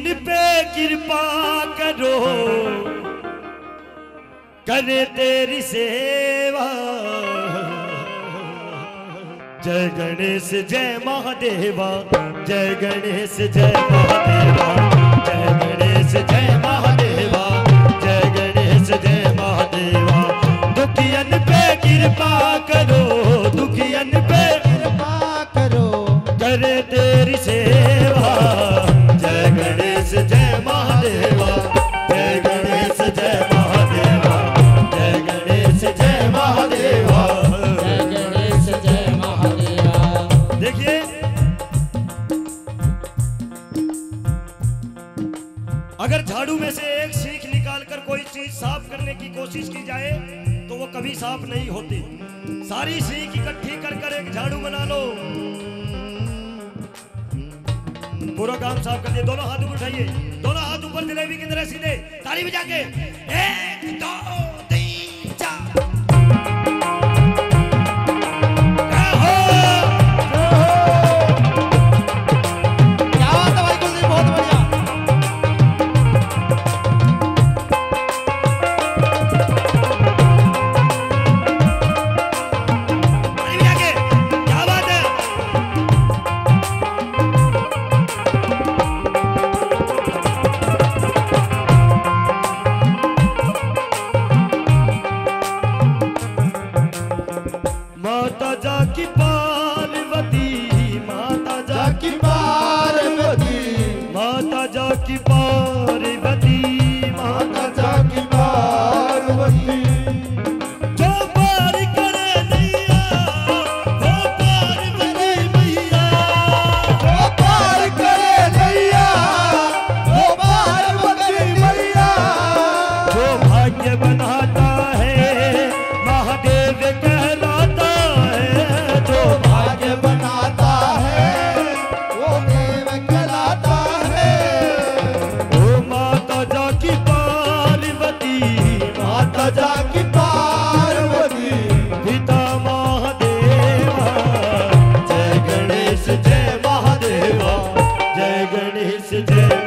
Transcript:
पे कृपा करो, करे तेरी सेवा। जय गणेश जय महादेवा, जय गणेश जय महादेवा, जय गणेश जय महादेवा, जय गणेश जय महादेवा। दुखियन पे कृपा करो, दुखियन पे कृपा करो, करे तेरी सेवा। जय गणेश जय महादेवा, जय गणेश जय महादेवा, जय गणेश जय महादेवा, जय गणेश जय महादेवा। देखिए, अगर झाड़ू में से एक सीख निकालकर कोई चीज साफ करने की कोशिश की जाए तो वो कभी साफ नहीं होती। सारी सीख इकट्ठी कर एक झाड़ू बना लो, पूरा काम साफ कर दिया। दोनों हाथ ऊपर उठाइए, दोनों हाथ ऊपर जलेबी की तरह सीधे, ताली बजा के 1 2 3 4। क्या बात है भाई कुलदीप, बहुत बढ़िया। ताली बजा के, क्या बात है। माता जाकी पार्वती, माता जाकी पार्वती, माता जाकी पार्वती, माता जाकी पार्वती, जो पार करे नैया वो पार्वती मैया, वो पार करे नैया, वो पार्वती मैया। जो भाग्य बनाता है महादेव कहलाता है, जो भाग्य बनाता है वो देव कहलाता है। ओ माता जाकी पार्वती, माता जाकी पार्वती, पिता महादेवा। जय गणेश जय महादेवा, जय गणेश जय